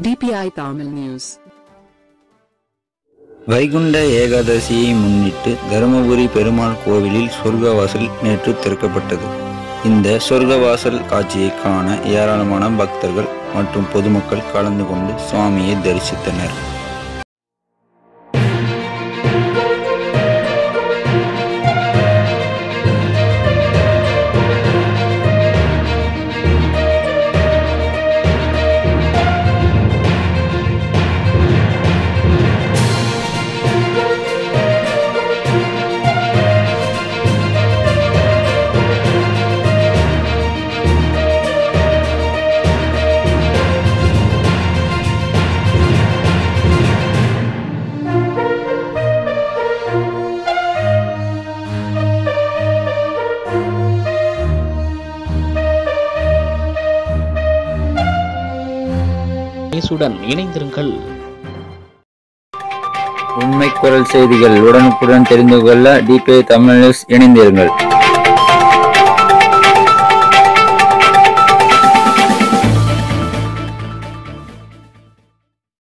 DPI Tamil News. Vaikunta ஏகாதசியை முன்னிட்டு தருமபுரி பெருமாள் கோவிலில் சொர்க்கவாசல் நேற்று திறக்கப்பட்டது. இந்த சொர்க்கவாசல் காட்சியை காண ஏராளமான பக்தர்கள் மற்றும் பொதுமக்கள் கலந்து கொண்டு சுவாமியை தரிசித்தனர். நியூஸுடன் இணைந்திருங்கள். உண்மை குரல் செய்திகள் உடனுக்குடன் தெரிந்து கொள்ள DPI தமிழ் நியூஸ் இணைந்திருங்கள்.